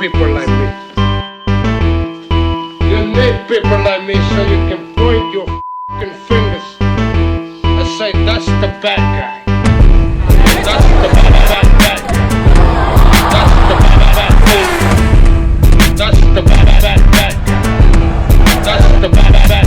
people like me. You need people like me so you can point your f***ing fingers and say, that's the bad guy. That's the bad guy. That's the bad guy. That's the bad guy. That's the bad guy.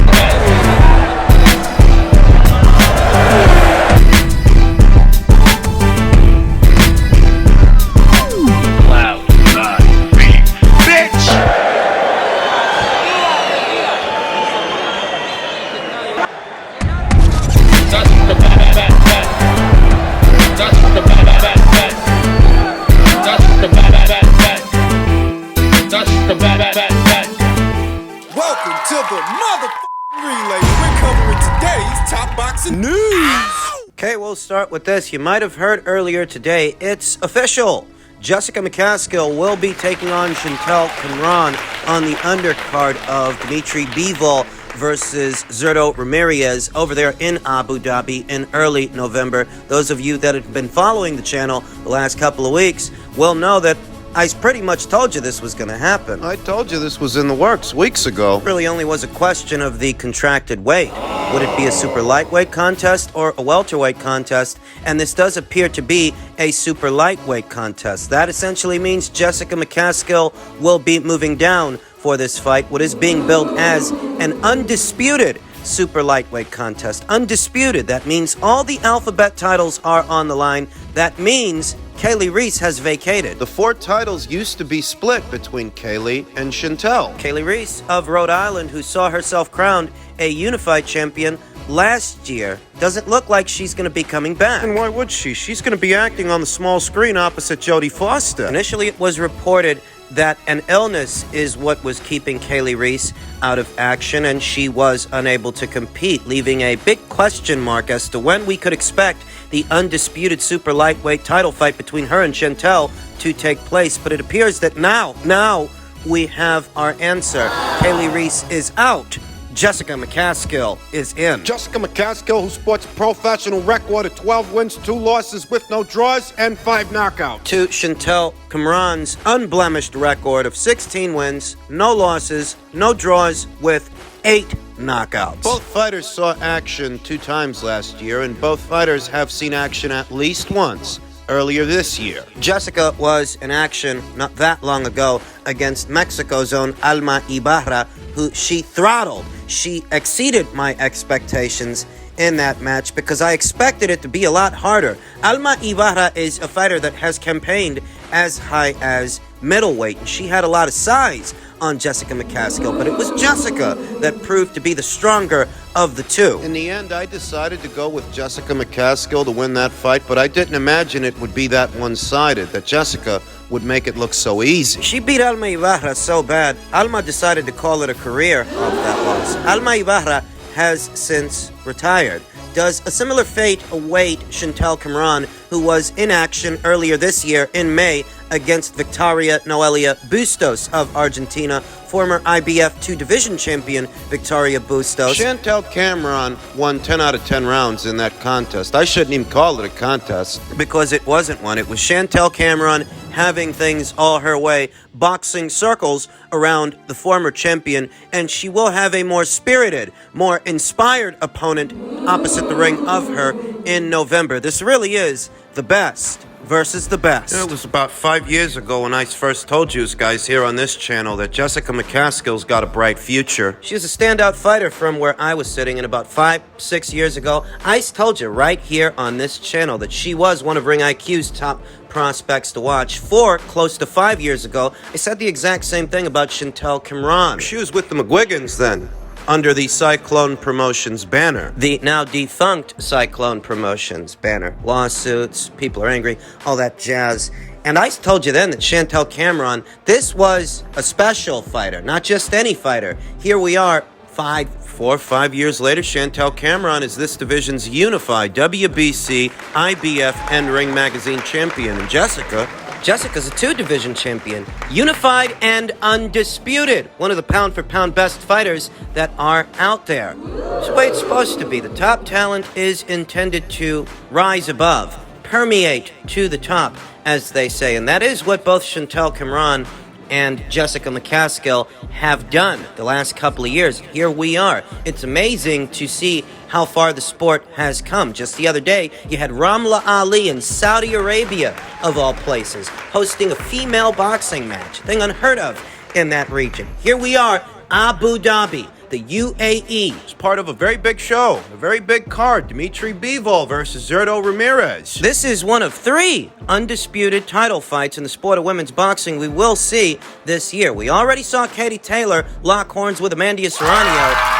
Welcome to the motherfucking relay. We're covering today's top boxing news. Okay, we'll start with this. You might have heard earlier today, it's official. Jessica McCaskill will be taking on Chantel Cameron on the undercard of Dimitri Bivol versus Zurdo Ramirez over there in Abu Dhabi in early November. Those of you that have been following the channel the last couple of weeks will know that I pretty much told you this was going to happen. I told you this was in the works weeks ago. It really only was a question of the contracted weight. Would it be a super lightweight contest or a welterweight contest? And this does appear to be a super lightweight contest. That essentially means Jessica McCaskill will be moving down for this fight, what is being billed as an undisputed super lightweight contest. Undisputed, that means all the alphabet titles are on the line. That means Kaylee Reese has vacated. The 4 titles used to be split between Kaylee and Chantel. Kaylee Reese of Rhode Island, who saw herself crowned a unified champion last year, doesn't look like she's going to be coming back. And why would she? She's going to be acting on the small screen opposite Jodie Foster. Initially, it was reported that an illness is what was keeping Kaylee Reese out of action, and she was unable to compete, leaving a big question mark as to when we could expect the undisputed super lightweight title fight between her and Chantel to take place. But it appears that now we have our answer. Kaylee Reese is out. Jessica McCaskill is in. Jessica McCaskill, who sports a professional record of 12 wins, 2 losses with no draws, and 5 knockouts. To Chantel Cameron's unblemished record of 16 wins, no losses, no draws, with 8 knockouts. Both fighters saw action 2 times last year, and both fighters have seen action at least once earlier this year. Jessica was in action not that long ago against Mexico's own Alma Ibarra, who she throttled. She exceeded my expectations in that match because I expected it to be a lot harder. Alma Ibarra is a fighter that has campaigned as high as middleweight, and she had a lot of size on Jessica McCaskill, but it was Jessica that proved to be the stronger of the two. In the end, I decided to go with Jessica McCaskill to win that fight, but I didn't imagine it would be that one-sided, that Jessica would make it look so easy. She beat Alma Ibarra so bad, Alma decided to call it a career off that loss. Alma Ibarra has since retired. Does a similar fate await Chantel Cameron, who was in action earlier this year in May against Victoria Noelia Bustos of Argentina, former IBF 2 division champion Victoria Bustos. Chantel Cameron won 10 out of 10 rounds in that contest. I shouldn't even call it a contest. Because it wasn't one. It was Chantel Cameron having things all her way, boxing circles around the former champion, and she will have a more spirited, more inspired opponent opposite the ring of her in November. This really is the best versus the best. It was about 5 years ago when I first told you guys here on this channel that Jessica McCaskill's got a bright future. She was a standout fighter from where I was sitting, and about 5-6 years ago, I told you right here on this channel that she was one of Ring IQ's top prospects to watch. Close to 5 years ago, I said the exact same thing about Chantel Cameron. She was with the McGuigans then, under the Cyclone Promotions banner. The now defunct Cyclone Promotions banner. Lawsuits, people are angry, all that jazz. And I told you then that Chantel Cameron, this was a special fighter, not just any fighter. Here we are, 4 or 5 years later, Chantel Cameron is this division's unified WBC, IBF, and Ring Magazine champion. And Jessica's a 2-division champion, unified and undisputed. One of the pound-for-pound best fighters that are out there. It's the way it's supposed to be. The top talent is intended to rise above, permeate to the top, as they say. And that is what both Chantel Cameron and Jessica McCaskill have done the last couple of years. Here we are. It's amazing to see how far the sport has come. Just the other day, you had Ramla Ali in Saudi Arabia, of all places, hosting a female boxing match, thing unheard of in that region. Here we are, Abu Dhabi, the UAE. It's part of a very big show, a very big card. Dimitri Bivol versus Zurdo Ramirez. This is one of 3 undisputed title fights in the sport of women's boxing we will see this year. We already saw Katie Taylor lock horns with Amanda Serrano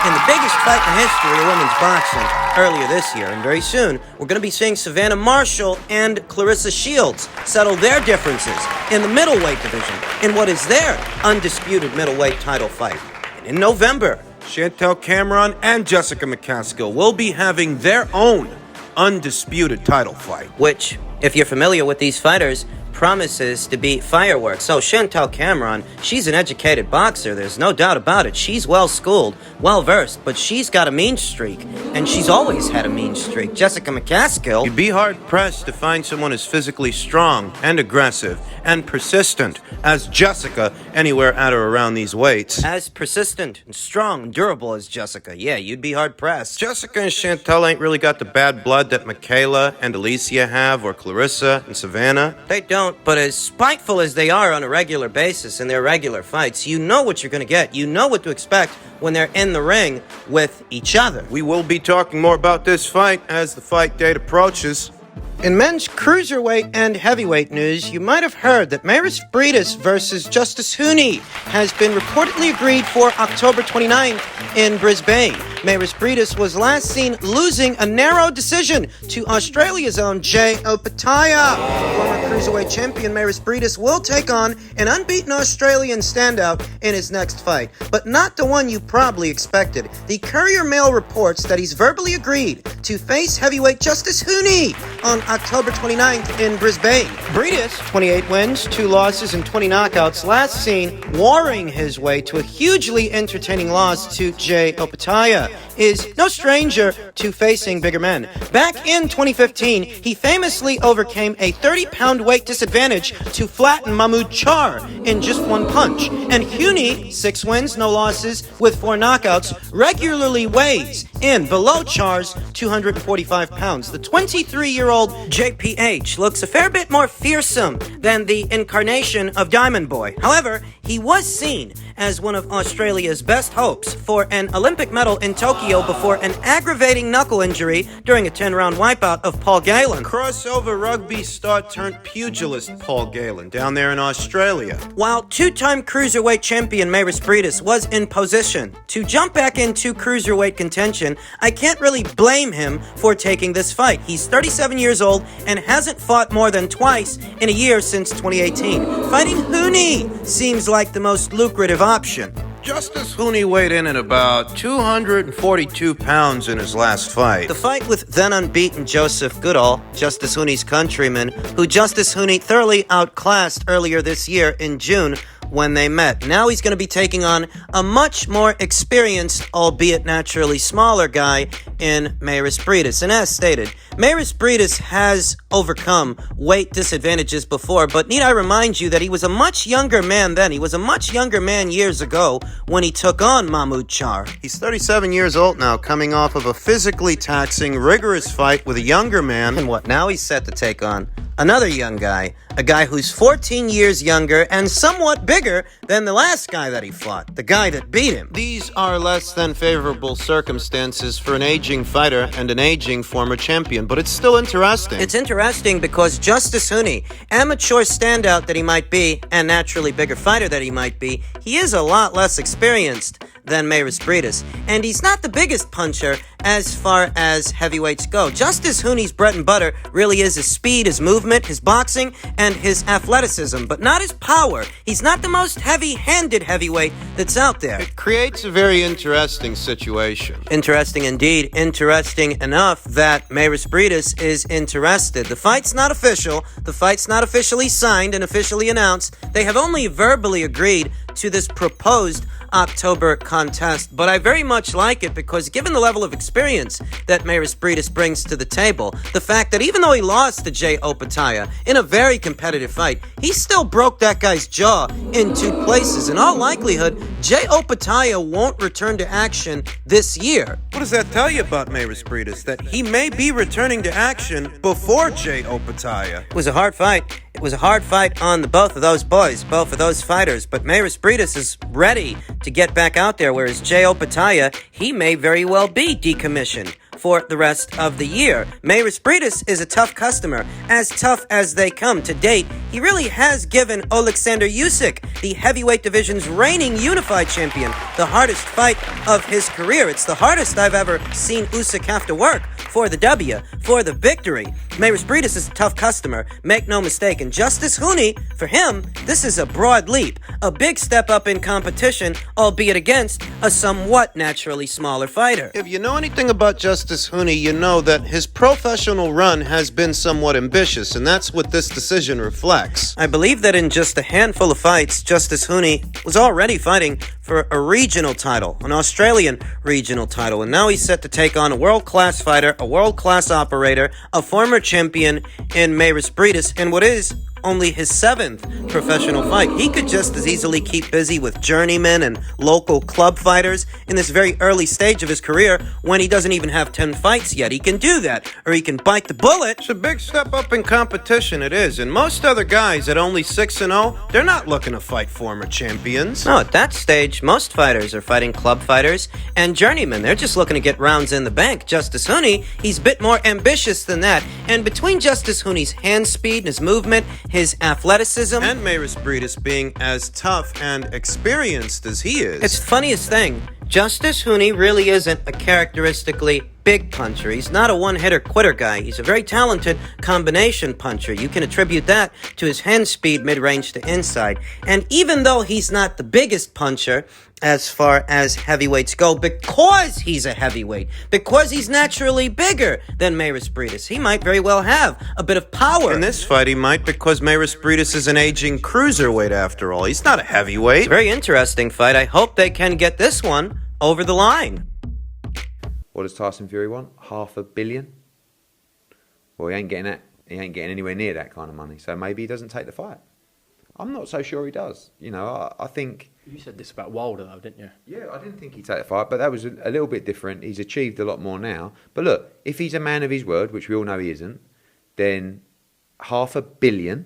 in the biggest fight in the history of women's boxing earlier this year. And very soon, we're going to be seeing Savannah Marshall and Clarissa Shields settle their differences in the middleweight division in what is their undisputed middleweight title fight. And in November, Chantel Cameron and Jessica McCaskill will be having their own undisputed title fight. which, if you're familiar with these fighters, promises to be fireworks. So Chantel Cameron, she's an educated boxer, there's no doubt about it. She's well-schooled, well-versed, but she's got a mean streak, and she's always had a mean streak. Jessica McCaskill, You'd be hard-pressed to find someone as physically strong and aggressive and persistent as Jessica anywhere at or around these weights. as persistent and strong and durable as Jessica. Yeah, you'd be hard-pressed. Jessica and Chantel ain't really got the bad blood that Michaela and Alicia have, or Clarissa and Savannah. They don't, but as spiteful as they are on a regular basis in their regular fights, you know what you're going to get. You know what to expect when they're in the ring with each other. We will be talking more about this fight as the fight date approaches. In men's cruiserweight and heavyweight news, you might have heard that Breidis versus Justice Huni has been reportedly agreed for October 29th in Brisbane. Breidis was last seen losing a narrow decision to Australia's own Jay Opataya. Former cruiserweight champion Breidis will take on an unbeaten Australian standout in his next fight, but not the one you probably expected. The Courier Mail reports that he's verbally agreed to face heavyweight Justice Huni on October 29th in Brisbane. Breidis, 28 wins, 2 losses, and 20 knockouts, last seen warring his way to a hugely entertaining loss to Jay Opataya, is no stranger to facing bigger men. Back in 2015, he famously overcame a 30-pound weight disadvantage to flatten Mahmoud Char in just 1 punch. And Huni, 6 wins, no losses, with 4 knockouts, regularly weighs in below Char's 245 pounds. The 23-year-old JPH looks a fair bit more fearsome than the incarnation of Diamond Boy. However, he was seen as one of Australia's best hopes for an Olympic medal in Tokyo before an aggravating knuckle injury during a 10-round wipeout of Paul Galen. Crossover rugby star turned pugilist Paul Galen down there in Australia. While 2-time cruiserweight champion Breidis was in position to jump back into cruiserweight contention, I can't really blame him for taking this fight. He's 37 years old and hasn't fought more than twice in a year since 2018. Fighting Huni seems like the most lucrative option. Justice Huni weighed in at about 242 pounds in his last fight. The fight with then unbeaten Joseph Goodall, Justice Huni's countryman, who Justice Huni thoroughly outclassed earlier this year in June when they met. Now he's going to be taking on a much more experienced, albeit naturally smaller guy in Breidis. And as stated, Breidis has overcome weight disadvantages before, but need I remind you that he was a much younger man then. He was a much younger man years ago when he took on Mahmoud Char. He's 37 years old now, coming off of a physically taxing, rigorous fight with a younger man. And what, now he's set to take on another young guy, a guy who's 14 years younger and somewhat bigger than the last guy that he fought, the guy that beat him. These are less than favorable circumstances for an aging fighter and an aging former champion, but it's still interesting. It's interesting because Justice Huni, amateur standout that he might be, and naturally bigger fighter that he might be, he is a lot less experienced than Breidis, and he's not the biggest puncher as far as heavyweights go. Justice Huni's bread and butter really is his speed, his movement, his boxing, and his athleticism, but not his power. He's not the most heavy-handed heavyweight that's out there. It creates a very interesting situation. Interesting indeed. Interesting enough that Breidis is interested. The fight's not official. The fight's not officially signed and officially announced. They have only verbally agreed to this proposed October contest, but I very much like it because given the level of experience that Breidis brings to the table, the fact that even though he lost to Jay Opataya in a very competitive fight, he still broke that guy's jaw in 2 places. In all likelihood, Jay Opataya won't return to action this year. What does that tell you about Breidis? That he may be returning to action before Jay Opataya. It was a hard fight. It was a hard fight on both of those boys, both of those fighters, but Breidis is ready to get back out there, whereas Jay Opataya, he may very well be decommissioned for the rest of the year. Breidis is a tough customer, as tough as they come. To date, he really has given Alexander Usyk, the heavyweight division's reigning unified champion, the hardest fight of his career. It's the hardest I've ever seen Usyk have to work for the W, for the victory. Breidis is a tough customer, make no mistake, and Justice Huni, for him, this is a broad leap, a big step up in competition, albeit against a somewhat naturally smaller fighter. If you know anything about Justice Huni, you know that his professional run has been somewhat ambitious, and that's what this decision reflects. I believe that in just a handful of fights, Justice Huni was already fighting for a regional title, an Australian regional title, and now he's set to take on a world-class fighter, a world-class operator, a former champion in Breidis, in what is only his 7th professional fight. He could just as easily keep busy with journeymen and local club fighters in this very early stage of his career when he doesn't even have 10 fights yet. He can do that, or he can bite the bullet. It's a big step up in competition, it is, and most other guys at only 6-0, they're not looking to fight former champions. No, at that stage, most fighters are fighting club fighters and journeymen. They're just looking to get rounds in the bank. Justice Huni, he's a bit more ambitious than that, and between Justice Huni's hand speed and his movement, his athleticism, and Breidis being as tough and experienced as he is. It's the funniest thing. Justice Huni really isn't a characteristically big puncher. He's not a one-hitter quitter guy. He's a very talented combination puncher. You can attribute that to his hand speed mid-range to inside. And even though he's not the biggest puncher as far as heavyweights go, because he's a heavyweight, because he's naturally bigger than Breidis, he might very well have a bit of power. In this fight, he might, because Breidis is an aging cruiserweight after all. He's not a heavyweight. It's a very interesting fight. I hope they can get this one over the line. What does Tyson Fury want? $500 million? Well, he ain't getting that. He ain't getting anywhere near that kind of money. So maybe he doesn't take the fight. I'm not so sure he does. You know, I think... You said this about Wilder, though, didn't you? Yeah, I didn't think he'd take the fight, but that was a little bit different. He's achieved a lot more now. But look, if he's a man of his word, which we all know he isn't, then $500 million,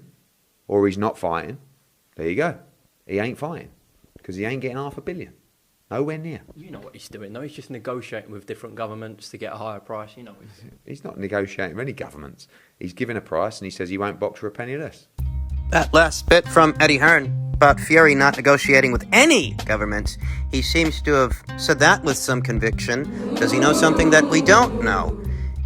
or he's not fighting, there you go. He ain't fighting, because he ain't getting $500 million. Nowhere near. You know what he's doing, though. He's just negotiating with different governments to get a higher price. You know what he's doing. He's not negotiating with any governments. He's given a price, and he says he won't box for a penny less. That last bit from Eddie Hearn about Fury not negotiating with any government, he seems to have said that with some conviction. Does he know something that we don't know?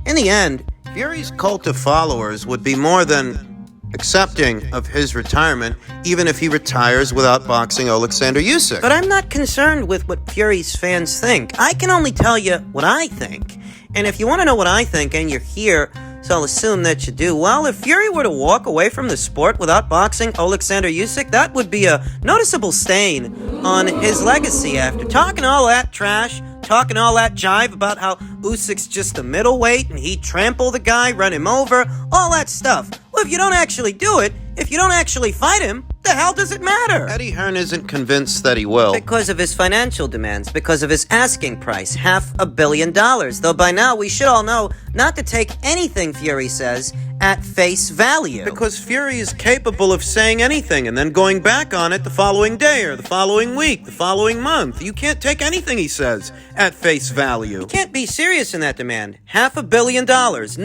In the end, Fury's cult of followers would be more than accepting of his retirement, even if he retires without boxing Alexander Usyk. but I'm not concerned with what Fury's fans think. I can only tell you what I think. And if you want to know what I think and you're here, so I'll assume that you do. Well, if Fury were to walk away from the sport without boxing Alexander Usyk, that would be a noticeable stain on his legacy. After talking all that trash, talking all that jive about how Usyk's just a middleweight and he'd trample the guy, run him over, all that stuff. Well, if you don't actually do it, if you don't actually fight him, the hell does it matter? Eddie Hearn isn't convinced that he will. Because of his financial demands, because of his asking price, $500 million. Though by now we should all know not to take anything Fury says at face value. Because Fury is capable of saying anything and then going back on it the following day or the following week, the following month. You can't take anything he says at face value. You can't be serious in that demand. $500 million.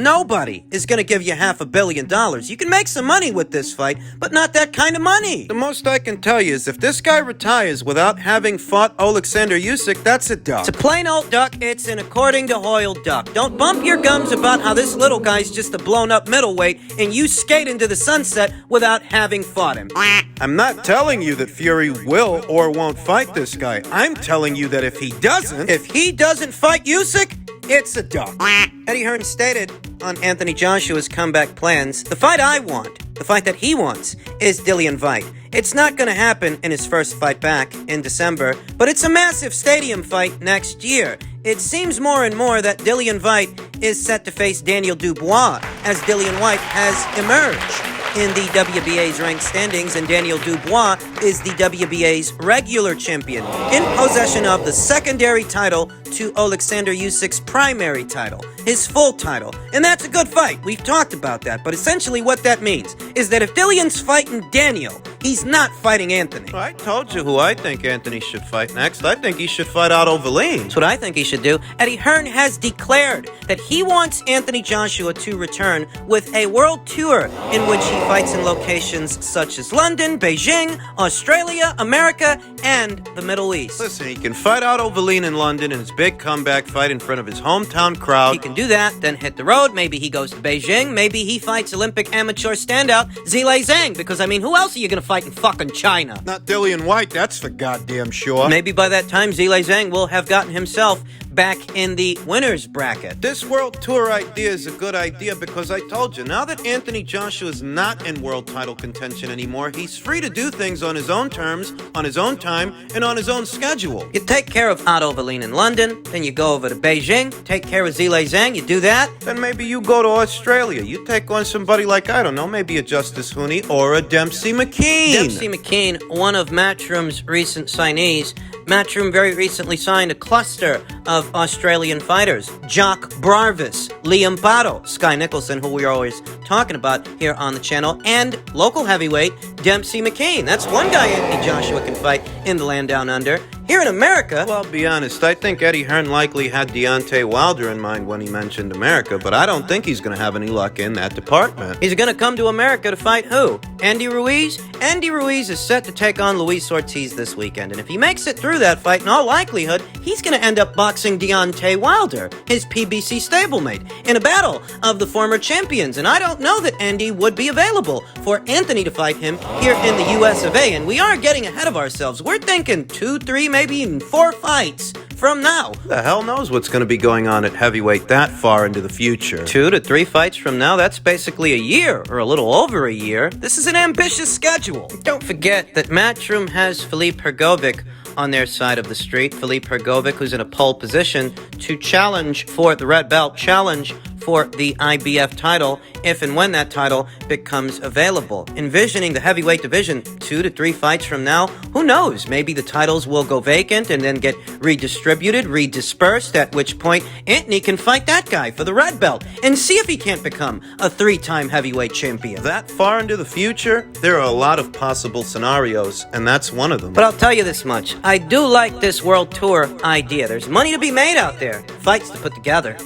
Nobody is going to give you $500 million. You can make some money with this fight, but not that kind of money. The most I can tell you is if this guy retires without having fought Alexander Usyk, that's a duck. It's a plain old duck. It's an according to Hoyle duck. Don't bump your gums about how this little guy's just a blown up middleweight and you skate into the sunset without having fought him. I'm not telling you that Fury will or won't fight this guy. I'm telling you that if he doesn't fight Usyk, it's a duck. Eddie Hearn stated on Anthony Joshua's comeback plans, the fight I want, the fight that he wants, is Dillian Whyte. It's not going to happen in his first fight back in December, but it's a massive stadium fight next year. It seems more and more that Dillian Whyte is set to face Daniel Dubois, as Dillian Whyte has emerged in the WBA's ranked standings, and Daniel Dubois is the WBA's regular champion, in possession of the secondary title to Alexander Usyk's primary title, his full title. And that's a good fight. We've talked about that. But essentially what that means is that if Dillian's fighting Daniel, he's not fighting Anthony. I told you who I think Anthony should fight next. I think he should fight Otto Wallin. That's what I think he should do. Eddie Hearn has declared that he wants Anthony Joshua to return with a world tour in which he fights in locations such as London, Beijing, Australia, America, and the Middle East. Listen, he can fight Otto Wallin in London in his big comeback fight in front of his hometown crowd. He can do that, then hit the road. Maybe he goes to Beijing. Maybe he fights Olympic amateur standout Zhilei Zhang, because, I mean, who else are you going to fight in fucking China? Not Dillian Whyte, that's for goddamn sure. Maybe by that time, Zhilei Zhang will have gotten himself back in the winner's bracket. This world tour idea is a good idea because I told you, now that Anthony Joshua is not in world title contention anymore, he's free to do things on his own terms, on his own time, and on his own schedule. You take care of Otto Wallin in London, then you go over to Beijing, take care of Zhilei Zhang, you do that. Then maybe you go to Australia. You take on somebody like, I don't know, maybe a Justice Huni or a Dempsey McKean. Dempsey McKean, one of Matchroom's recent signees. Matchroom very recently signed a cluster of Australian fighters. Jock Barvis, Liam Pato, Sky Nicholson, who we're always talking about here on the channel, and local heavyweight Dempsey McCain. That's one guy Anthony Joshua can fight in the land down under. Here in America... Well, I'll be honest, I think Eddie Hearn likely had Deontay Wilder in mind when he mentioned America, but I don't think he's going to have any luck in that department. He's going to come to America to fight who? Andy Ruiz? Andy Ruiz is set to take on Luis Ortiz this weekend, and if he makes it through that fight, in all likelihood, he's going to end up boxing Deontay Wilder, his PBC stablemate, in a battle of the former champions, and I don't know that Andy would be available for Anthony to fight him here in the US of A, and we are getting ahead of ourselves. We're thinking 2, 3, maybe even 4 fights from now. The hell knows what's going to be going on at heavyweight that far into the future. 2 to 3 fights from now, that's basically a year, or a little over a year. This is an ambitious schedule. Don't forget that Matchroom has Filip Hrgovic on their side of the street. Filip Hrgovic, who's in a pole position to challenge for the red belt, challenge for the IBF title, if and when that title becomes available. Envisioning the heavyweight division 2 to 3 fights from now, who knows? Maybe the titles will go vacant and then get redistributed, redispersed, at which point Anthony can fight that guy for the red belt and see if he can't become a 3-time heavyweight champion. That far into the future, there are a lot of possible scenarios, and that's one of them. But I'll tell you this much, I do like this world tour idea. There's money to be made out there, fights to put together.